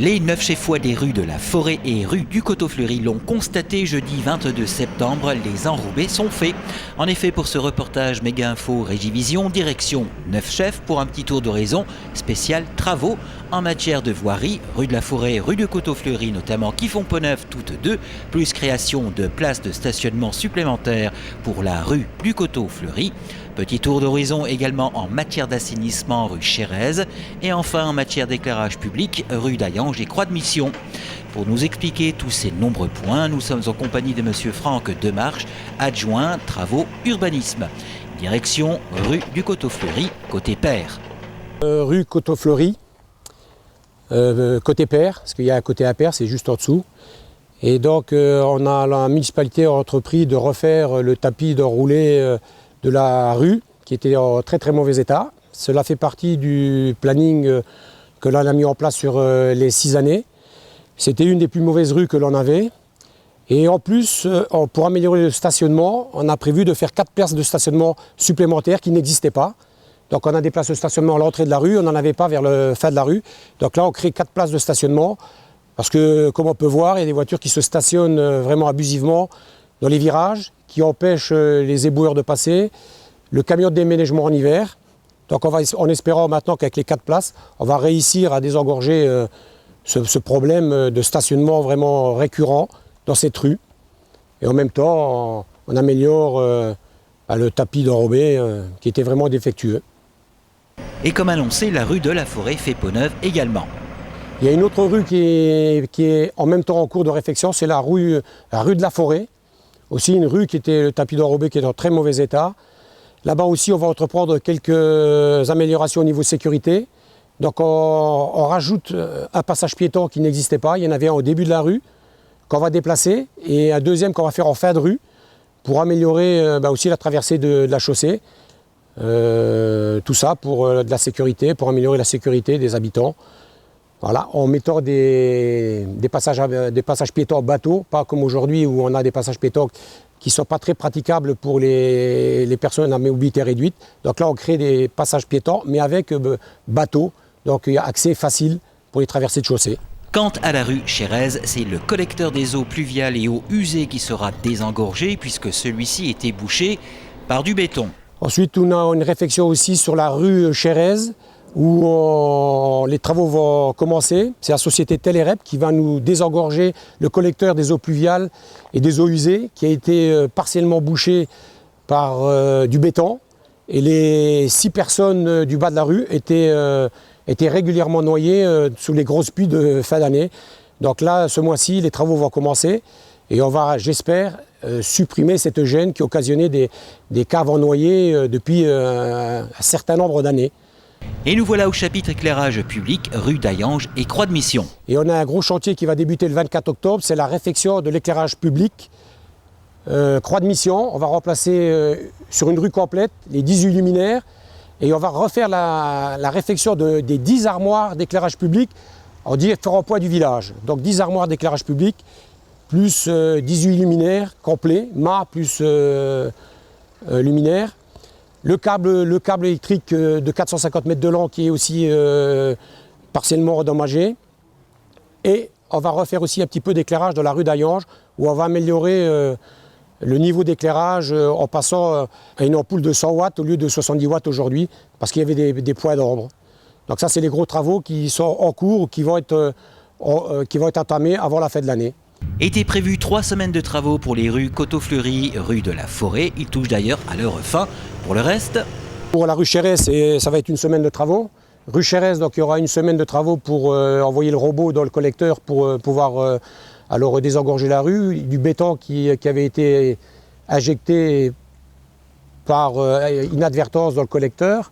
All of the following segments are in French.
Les 9 chefs-voies des rues de la Forêt et rue du Coteau-Fleury l'ont constaté jeudi 22 septembre, les enrobés sont faits. En effet, pour ce reportage Méga Info Régivision, direction 9 chefs pour un petit tour d'horizon spécial travaux en matière de voirie, rue de la Forêt, rue du Coteau-Fleury notamment, qui font peau neuve toutes deux, plus création de places de stationnement supplémentaires pour la rue du Coteau-Fleury. Petit tour d'horizon également en matière d'assainissement rue Chérez et enfin en matière d'éclairage public rue d'Ayange et Croix de Mission. Pour nous expliquer tous ces nombreux points, nous sommes en compagnie de monsieur Franck Demarche, adjoint travaux urbanisme. Direction rue du Coteau-Fleury, côté Père. Rue Coteau-Fleury, côté Père, parce qu'il y a un côté impair, c'est juste en dessous. Et donc la municipalité a entrepris de refaire le tapis d'enroulé de la rue, qui était en très très mauvais état. Cela fait partie du planning que l'on a mis en place sur les 6 années. C'était une des plus mauvaises rues que l'on avait. Et en plus, pour améliorer le stationnement, on a prévu de faire 4 places de stationnement supplémentaires qui n'existaient pas. Donc on a des places de stationnement à l'entrée de la rue, on n'en avait pas vers le fin de la rue. Donc là, on crée 4 places de stationnement. Parce que, comme on peut voir, il y a des voitures qui se stationnent vraiment abusivement dans les virages, qui empêchent les éboueurs de passer, le camion de déménagement en hiver. Donc en espérant maintenant qu'avec les 4 places, on va réussir à désengorger ce problème de stationnement vraiment récurrent dans cette rue. Et en même temps, on améliore le tapis d'enrobé qui était vraiment défectueux. Et comme annoncé, la rue de la Forêt fait peau neuve également. Il y a une autre rue qui est en même temps en cours de réfection, c'est la rue de la Forêt. Aussi une rue qui était le tapis d'enrobé qui est en très mauvais état. Là-bas aussi, on va entreprendre quelques améliorations au niveau sécurité. Donc on rajoute un passage piéton qui n'existait pas. Il y en avait un au début de la rue qu'on va déplacer et un deuxième qu'on va faire en fin de rue pour améliorer aussi la traversée de la chaussée. Tout ça pour de la sécurité, pour améliorer la sécurité des habitants. Voilà, en mettant des passages piétons bateaux, pas comme aujourd'hui où on a des passages piétons qui ne sont pas très praticables pour les personnes à mobilité réduite. Donc là, on crée des passages piétons, mais avec bateau, donc il y a accès facile pour les traversées de chaussée. Quant à la rue Chérez, c'est le collecteur des eaux pluviales et eaux usées qui sera désengorgé puisque celui-ci était bouché par du béton. Ensuite, on a une réflexion aussi sur la rue Chérez, où les travaux vont commencer. C'est la société Telerep qui va nous désengorger le collecteur des eaux pluviales et des eaux usées qui a été partiellement bouché par du béton. Et les 6 personnes du bas de la rue étaient régulièrement noyées sous les grosses pluies de fin d'année. Donc là, ce mois-ci, les travaux vont commencer et on va, j'espère, supprimer cette gêne qui occasionnait des caves en noyer depuis un certain nombre d'années. Et nous voilà au chapitre éclairage public, rue d'Ayange et Croix de Mission. Et on a un gros chantier qui va débuter le 24 octobre, c'est la réfection de l'éclairage public Croix de Mission. On va remplacer sur une rue complète les 18 luminaires et on va refaire la réfection des 10 armoires d'éclairage public en différents points du village. Donc 10 armoires d'éclairage public plus 18 luminaires complets, mâts plus luminaires. Le câble électrique de 450 mètres de long qui est aussi partiellement endommagé. Et on va refaire aussi un petit peu d'éclairage dans la rue d'Ayange où on va améliorer le niveau d'éclairage en passant à une ampoule de 100 watts au lieu de 70 watts aujourd'hui parce qu'il y avait des points d'ombre. Donc ça, c'est les gros travaux qui sont en cours, qui vont être entamés avant la fin de l'année. Étaient prévues 3 semaines de travaux pour les rues Coteau-Fleury, rue de la Forêt. Ils touchent d'ailleurs à leur fin. Pour le reste, pour la rue Chérez, ça va être une semaine de travaux. Rue Chérez, donc il y aura une semaine de travaux pour envoyer le robot dans le collecteur pour pouvoir alors désengorger la rue. Du béton qui avait été injecté par inadvertance dans le collecteur.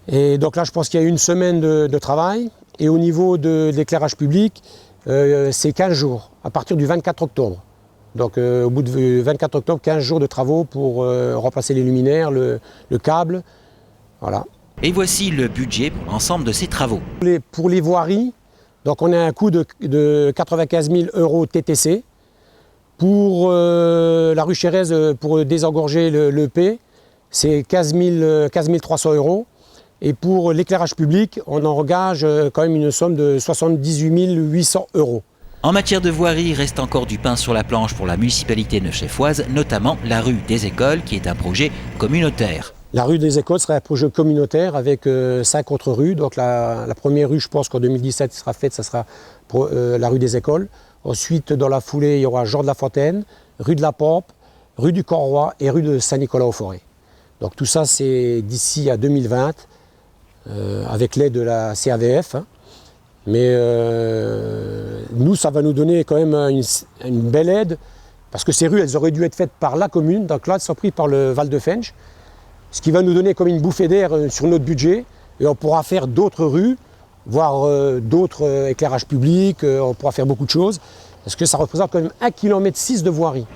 Et donc là, je pense qu'il y a une semaine de travail. Et au niveau de l'éclairage public, c'est 15 jours, à partir du 24 octobre. Donc au bout de 24 octobre, 15 jours de travaux pour remplacer les luminaires, le câble. Voilà. Et voici le budget pour l'ensemble de ces travaux. Pour les voiries, donc on a un coût de 95 000 € TTC. Pour la rue Chérez, pour désengorger le P, c'est 15 300 €. Et pour l'éclairage public, on engage quand même une somme de 78 800 €. En matière de voirie, il reste encore du pain sur la planche pour la municipalité neufchéfoise, notamment la rue des Écoles, qui est un projet communautaire. La rue des Écoles sera un projet communautaire avec 5 autres rues. Donc la première rue, je pense qu'en 2017 sera faite, ça sera la rue des Écoles. Ensuite, dans la foulée, il y aura Jean de la Fontaine, rue de la Pompe, rue du Corroi et rue de Saint-Nicolas-aux-Forêts. Donc tout ça, c'est d'ici à 2020, avec l'aide de la CAVF. Mais nous, ça va nous donner quand même une belle aide, parce que ces rues, elles auraient dû être faites par la commune, donc là, elles sont prises par le Val de Fensch, ce qui va nous donner comme une bouffée d'air sur notre budget, et on pourra faire d'autres rues, voire d'autres éclairages publics, on pourra faire beaucoup de choses, parce que ça représente quand même 1,6 km de voirie.